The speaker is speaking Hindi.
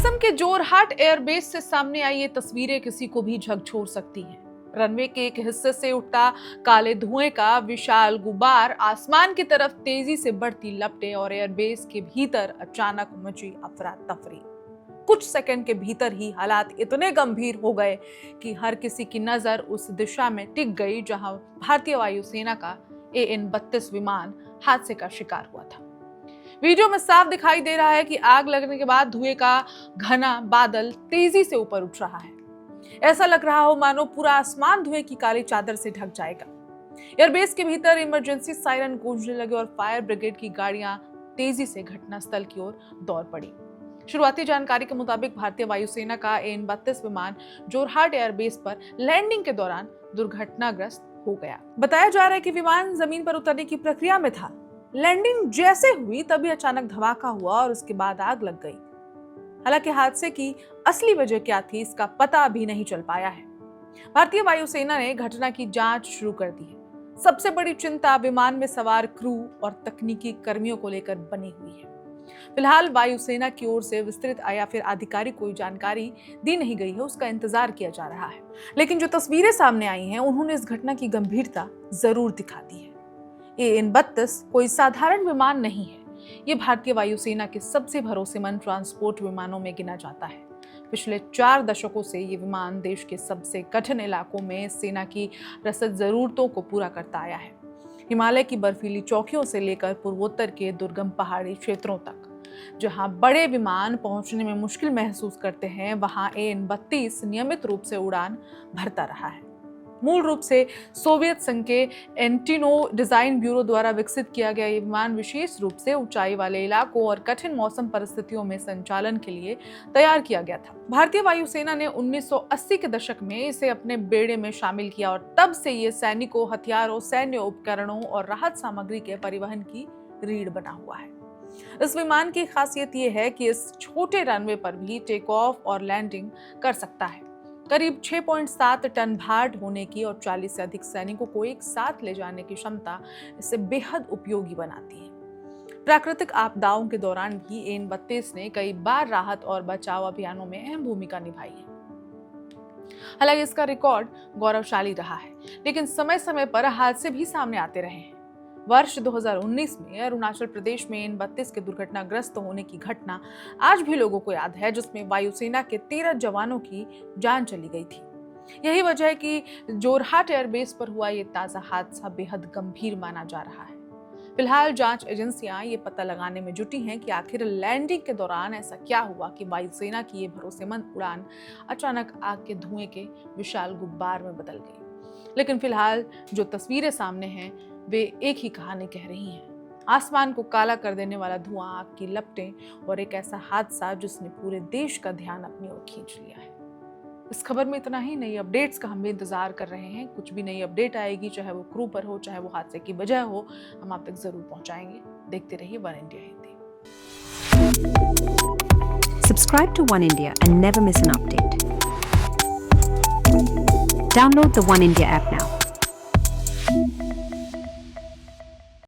असम के जोरहाट एयरबेस से सामने आई ये तस्वीरें किसी को भी झकझोर सकती हैं। रनवे के एक हिस्से से उठता काले धुएं का विशाल गुबार, आसमान की तरफ तेजी से बढ़ती लपटें और एयरबेस के भीतर अचानक मची अफरा तफरी। कुछ सेकंड के भीतर ही हालात इतने गंभीर हो गए कि हर किसी की नजर उस दिशा में टिक गई जहां भारतीय वायुसेना का AN-32 विमान हादसे का शिकार हुआ था। वीडियो में साफ दिखाई दे रहा है कि आग लगने के बाद धुएं का घना बादल तेजी से ऊपर उठ रहा है। ऐसा लग रहा हो मानो पूरा आसमान धुएं की काली चादर से ढक जाएगा। एयरबेस के भीतर इमरजेंसी सायरन गूंजने लगे और फायर ब्रिगेड की गाड़ियां तेजी से घटनास्थल की ओर दौड़ पड़ी। शुरुआती जानकारी के मुताबिक भारतीय वायुसेना का AN-32 विमान जोरहाट एयरबेस पर लैंडिंग के दौरान दुर्घटनाग्रस्त हो गया। बताया जा रहा है कि विमान जमीन पर उतरने की प्रक्रिया में था। लैंडिंग जैसे हुई तभी अचानक धमाका हुआ और उसके बाद आग लग गई। हालांकि हादसे की असली वजह क्या थी इसका पता अभी नहीं चल पाया है। भारतीय वायुसेना ने घटना की जांच शुरू कर दी है। सबसे बड़ी चिंता विमान में सवार क्रू और तकनीकी कर्मियों को लेकर बनी हुई है। फिलहाल वायुसेना की ओर से विस्तृत या फिर आधिकारिक कोई जानकारी दी नहीं गई है, उसका इंतजार किया जा रहा है। लेकिन जो तस्वीरें सामने आई हैं उन्होंने इस घटना की गंभीरता जरूर दिखा दी है। AN-32 कोई साधारण विमान नहीं है। ये भारतीय वायुसेना के सबसे भरोसेमंद ट्रांसपोर्ट विमानों में गिना जाता है। पिछले 4 दशकों से ये विमान देश के सबसे कठिन इलाकों में सेना की रसद जरूरतों को पूरा करता आया है। हिमालय की बर्फीली चौकियों से लेकर पूर्वोत्तर के दुर्गम पहाड़ी क्षेत्रों तक जहां बड़े विमान पहुंचने में मुश्किल महसूस करते हैं, वहां AN-32 नियमित रूप से उड़ान भरता रहा है। मूल रूप से सोवियत संघ के एंटिनो डिजाइन ब्यूरो द्वारा विकसित किया गया ये विमान विशेष रूप से ऊंचाई वाले इलाकों और कठिन मौसम परिस्थितियों में संचालन के लिए तैयार किया गया था। भारतीय वायुसेना ने 1980 के दशक में इसे अपने बेड़े में शामिल किया और तब से ये सैनिकों, हथियारों, सैन्य उपकरणों और राहत सामग्री के परिवहन की रीढ़ बना हुआ है। इस विमान की खासियत ये है कि इस छोटे रनवे पर भी टेक ऑफ और लैंडिंग कर सकता है। करीब 6.7 टन भार होने की और 40 से अधिक सैनिकों को एक साथ ले जाने की क्षमता इसे बेहद उपयोगी बनाती है। प्राकृतिक आपदाओं के दौरान भी AN-32 ने कई बार राहत और बचाव अभियानों में अहम भूमिका निभाई है। हालांकि इसका रिकॉर्ड गौरवशाली रहा है, लेकिन समय समय पर हादसे भी सामने आते रहे हैं। वर्ष 2019 में अरुणाचल प्रदेश में AN-32 के दुर्घटनाग्रस्त होने की घटना आज भी लोगों को याद है, जिसमें वायुसेना के 13 जवानों की जान चली गई थी। यही वजह है कि जोरहाट एयरबेस पर हुआ ये ताजा हादसा बेहद गंभीर माना जा रहा है। फिलहाल जांच एजेंसियां ये पता लगाने में जुटी हैं कि आखिर लैंडिंग के दौरान ऐसा क्या हुआ कि वायुसेना की ये भरोसेमंद उड़ान अचानक आग के धुएं के विशाल गुब्बार में बदल गई। लेकिन फिलहाल जो तस्वीरें सामने हैं वे एक ही कहानी कह रही हैं। आसमान को काला कर देने वाला धुआं, आग की लपटें और एक ऐसा हादसा जिसने पूरे देश का ध्यान अपनी ओर खींच लिया है। इस खबर में इतना ही। नई अपडेट्स का हम भी इंतजार कर रहे हैं। कुछ भी नई अपडेट आएगी, चाहे वो क्रू पर हो, चाहे वो हादसे की वजह हो, हम आप तक जरूर पहुंचाएंगे। देखते रहिए one India Hindi. Subscribe to One India and never miss an update. Download the One India app now.